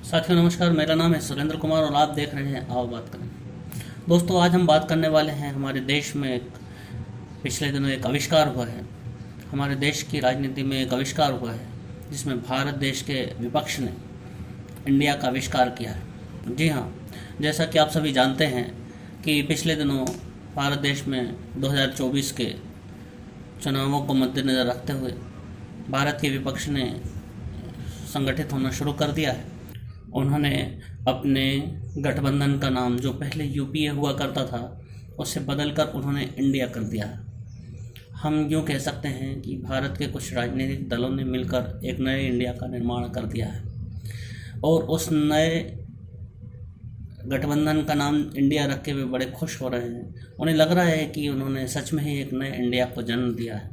साथियों नमस्कार, मेरा नाम है सुरेंद्र कुमार और आप देख रहे हैं आओ बात करें। दोस्तों, आज हम बात करने वाले हैं हमारे देश में पिछले दिनों एक आविष्कार हुआ है। हमारे देश की राजनीति में एक आविष्कार हुआ है जिसमें भारत देश के विपक्ष ने इंडिया का आविष्कार किया है। जी हाँ, जैसा कि आप सभी जानते हैं कि पिछले दिनों भारत देश में 2024 के चुनावों को मद्देनज़र रखते हुए भारत के विपक्ष ने संगठित होना शुरू कर दिया है। उन्होंने अपने गठबंधन का नाम, जो पहले यूपीए हुआ करता था, उसे बदलकर उन्होंने इंडिया कर दिया है। हम यूँ कह सकते हैं कि भारत के कुछ राजनीतिक दलों ने मिलकर एक नए इंडिया का निर्माण कर दिया है और उस नए गठबंधन का नाम इंडिया रख के वे बड़े खुश हो रहे हैं। उन्हें लग रहा है कि उन्होंने सच में ही एक नए इंडिया को जन्म दिया है।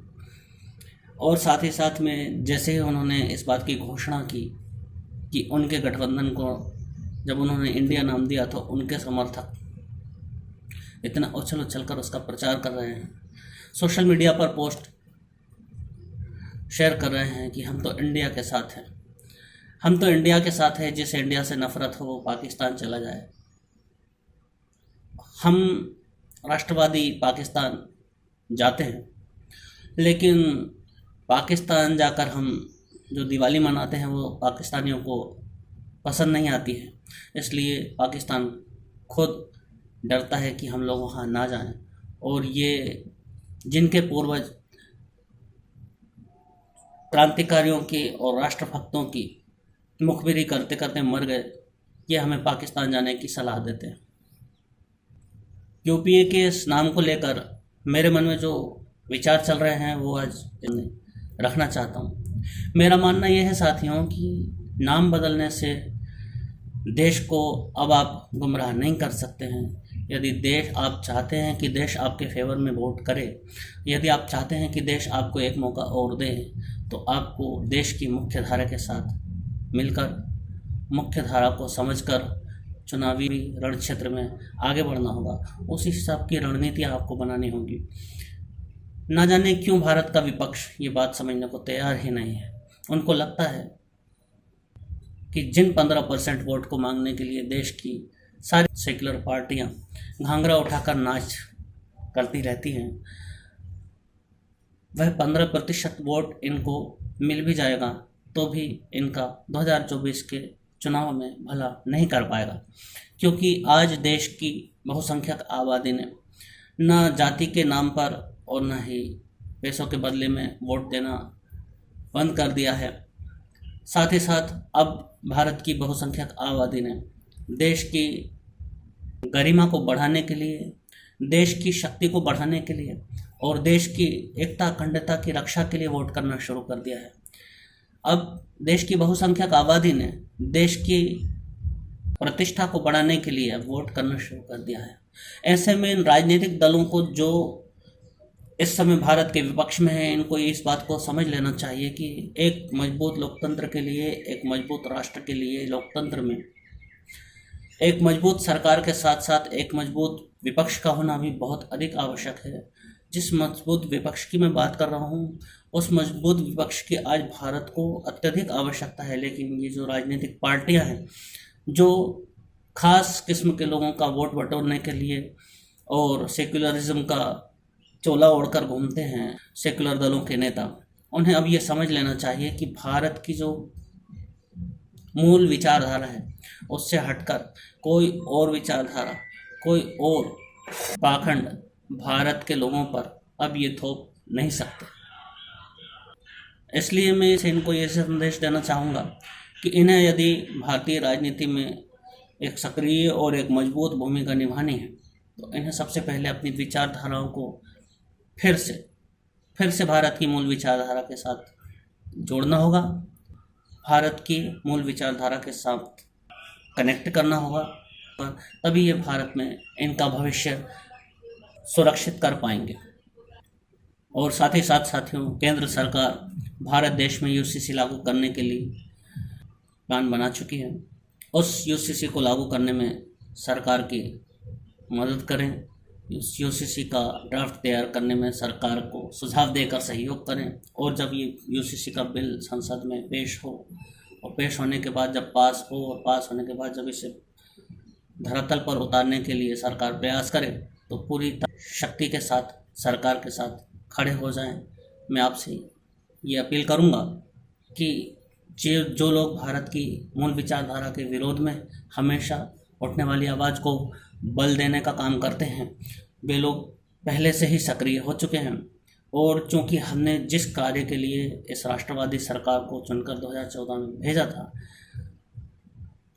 और साथ ही साथ में जैसे ही उन्होंने इस बात की घोषणा की कि उनके गठबंधन को जब उन्होंने इंडिया नाम दिया तो उनके समर्थक इतना उछल उछल कर उसका प्रचार कर रहे हैं, सोशल मीडिया पर पोस्ट शेयर कर रहे हैं कि हम तो इंडिया के साथ हैं, हम तो इंडिया के साथ हैं, जिस इंडिया से नफरत हो वो पाकिस्तान चला जाए। हम राष्ट्रवादी पाकिस्तान जाते हैं, लेकिन पाकिस्तान जाकर हम जो दिवाली मनाते हैं वो पाकिस्तानियों को पसंद नहीं आती है। इसलिए पाकिस्तान खुद डरता है कि हम लोग वहाँ ना जाएं। और ये जिनके पूर्वज क्रांतिकारियों की और राष्ट्रभक्तों की मुखबिरी करते करते मर गए, ये हमें पाकिस्तान जाने की सलाह देते हैं। यूपीए के इस नाम को लेकर मेरे मन में जो विचार चल रहे हैं वो आज रखना चाहता हूँ। मेरा मानना यह है साथियों कि नाम बदलने से देश को अब आप गुमराह नहीं कर सकते हैं। यदि देश आप चाहते हैं कि देश आपके फेवर में वोट करे, यदि आप चाहते हैं कि देश आपको एक मौका और दे, तो आपको देश की मुख्य धारा के साथ मिलकर, मुख्य धारा को समझकर चुनावी रण क्षेत्र में आगे बढ़ना होगा। उस हिसाब की रणनीतियाँ आपको बनानी होगी। ना जाने क्यों भारत का विपक्ष ये बात समझने को तैयार ही नहीं है। उनको लगता है कि जिन 15% वोट को मांगने के लिए देश की सारी सेक्युलर पार्टियां घाघरा उठाकर नाच करती रहती हैं, वह 15% वोट इनको मिल भी जाएगा तो भी इनका 2024 के चुनाव में भला नहीं कर पाएगा। क्योंकि आज देश की बहुसंख्यक आबादी ने न जाति के नाम पर और न ही पैसों के बदले में वोट देना बंद कर दिया है। साथ ही साथ अब भारत की बहुसंख्यक आबादी ने देश की गरिमा को बढ़ाने के लिए, देश की शक्ति को बढ़ाने के लिए और देश की एकता अखंडता की रक्षा के लिए वोट करना शुरू कर दिया है। अब देश की बहुसंख्यक आबादी ने देश की प्रतिष्ठा को बढ़ाने के लिए वोट करना शुरू कर दिया है। ऐसे में इन राजनीतिक दलों को, जो इस समय भारत के विपक्ष में है, इनको इस बात को समझ लेना चाहिए कि एक मजबूत लोकतंत्र के लिए, एक मजबूत राष्ट्र के लिए, लोकतंत्र में एक मजबूत सरकार के साथ साथ एक मजबूत विपक्ष का होना भी बहुत अधिक आवश्यक है। जिस मजबूत विपक्ष की मैं बात कर रहा हूँ, उस मजबूत विपक्ष की आज भारत को अत्यधिक आवश्यकता है। लेकिन ये जो राजनीतिक पार्टियाँ हैं, जो खास किस्म के लोगों का वोट बटोरने के लिए और सेक्युलरिज्म का चोला ओढ़कर घूमते हैं सेकुलर दलों के नेता, उन्हें अब ये समझ लेना चाहिए कि भारत की जो मूल विचारधारा है उससे हटकर कोई और विचारधारा, कोई और पाखंड भारत के लोगों पर अब ये थोप नहीं सकते। इसलिए मैं इनको ये संदेश देना चाहूँगा कि इन्हें यदि भारतीय राजनीति में एक सक्रिय और एक मजबूत भूमिका निभानी है तो इन्हें सबसे पहले अपनी विचारधाराओं को फिर से भारत की मूल विचारधारा के साथ जोड़ना होगा, भारत की मूल विचारधारा के साथ कनेक्ट करना होगा, तभी ये भारत में इनका भविष्य सुरक्षित कर पाएंगे। और साथ ही साथ साथियों, केंद्र सरकार भारत देश में यूसीसी लागू करने के लिए प्लान बना चुकी है। उस यूसीसी को लागू करने में सरकार की मदद करें, यूसीसी का ड्राफ्ट तैयार करने में सरकार को सुझाव देकर सहयोग करें और जब ये यूसीसी का बिल संसद में पेश हो और पेश होने के बाद जब पास हो और पास होने के बाद जब इसे धरातल पर उतारने के लिए सरकार प्रयास करे तो पूरी शक्ति के साथ सरकार के साथ खड़े हो जाएं। मैं आपसे ये अपील करूंगा कि जो लोग भारत की मूल विचारधारा के विरोध में हमेशा उठने वाली आवाज़ को बल देने का काम करते हैं, वे लोग पहले से ही सक्रिय हो चुके हैं। और चूंकि हमने जिस कार्य के लिए इस राष्ट्रवादी सरकार को चुनकर 2014 में भेजा था,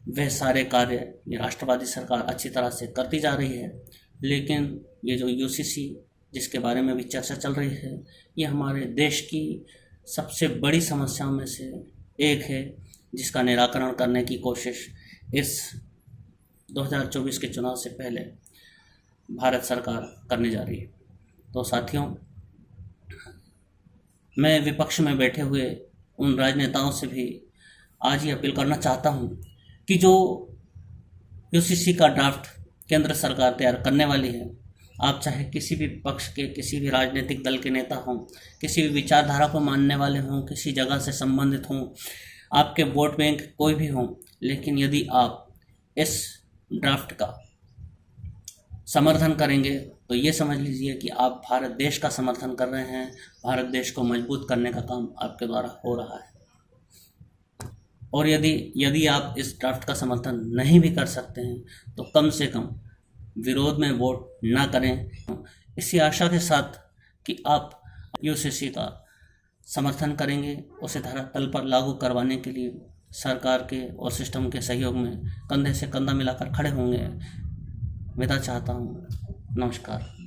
वह सारे कार्य ये राष्ट्रवादी सरकार अच्छी तरह से करती जा रही है। लेकिन ये जो यूसीसी जिसके बारे में भी चर्चा चल रही है, ये हमारे देश की सबसे बड़ी समस्याओं में से एक है, जिसका निराकरण करने की कोशिश इस 2024 के चुनाव से पहले भारत सरकार करने जा रही है। तो साथियों, मैं विपक्ष में बैठे हुए उन राजनेताओं से भी आज ये अपील करना चाहता हूँ कि जो यूसीसी का ड्राफ्ट केंद्र सरकार तैयार करने वाली है, आप चाहे किसी भी पक्ष के, किसी भी राजनीतिक दल के नेता हों, किसी भी विचारधारा को मानने वाले हों, किसी जगह से संबंधित हों, आपके वोट बैंक कोई भी हों, लेकिन यदि आप इस ड्राफ्ट का समर्थन करेंगे तो ये समझ लीजिए कि आप भारत देश का समर्थन कर रहे हैं, भारत देश को मजबूत करने का काम आपके द्वारा हो रहा है। और यदि आप इस ड्राफ्ट का समर्थन नहीं भी कर सकते हैं तो कम से कम विरोध में वोट ना करें, इसी आशा के साथ कि आप यूसीसी का समर्थन करेंगे, उसे धरातल पर लागू करवाने के लिए सरकार के और सिस्टम के सहयोग में कंधे से कंधा मिलाकर खड़े होंगे। विदा चाहता हूँ। नमस्कार।